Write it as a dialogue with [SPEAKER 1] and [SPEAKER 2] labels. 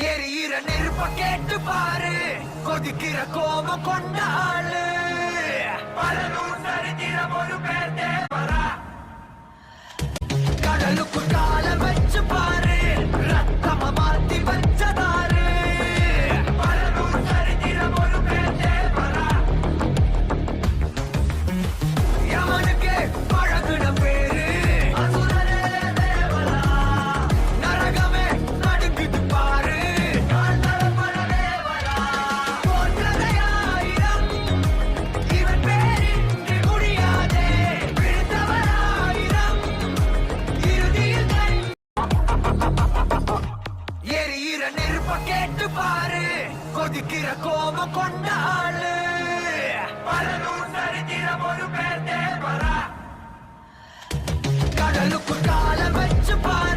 [SPEAKER 1] எரியிற நெருப்ப கேட்டு பாரு, கொதிக்கிற கோபம் கொண்டாளு. பலரும் சரித்திரம் ஒரு பேர் தேவரா. கடலுக்கு கால வச்சு பாரு, ரத்தம மாத்தி வச்சதாரு. பலரும் சரித்திரம் ஒரு பேர் தேவரா. யமனுக்கு பழகுன பேரு அசுரரே தேவரா. நரகமே நடுங்குது பாரு, காந்தரப்பட தேவரா. போற்றதையாயிரம் இவன் பேரின்றி முடியாதே. பிடித்தவராயிரம் இறுதியில் எரியிற நெருப்ப கேட்டு பாரு, கொதிக்கிற கோபம் கொண்டாளு. பலரும் சரித்திரம் ஒரு பேர் தேவரா. கடலுக்கு கால வச்சு பாரு.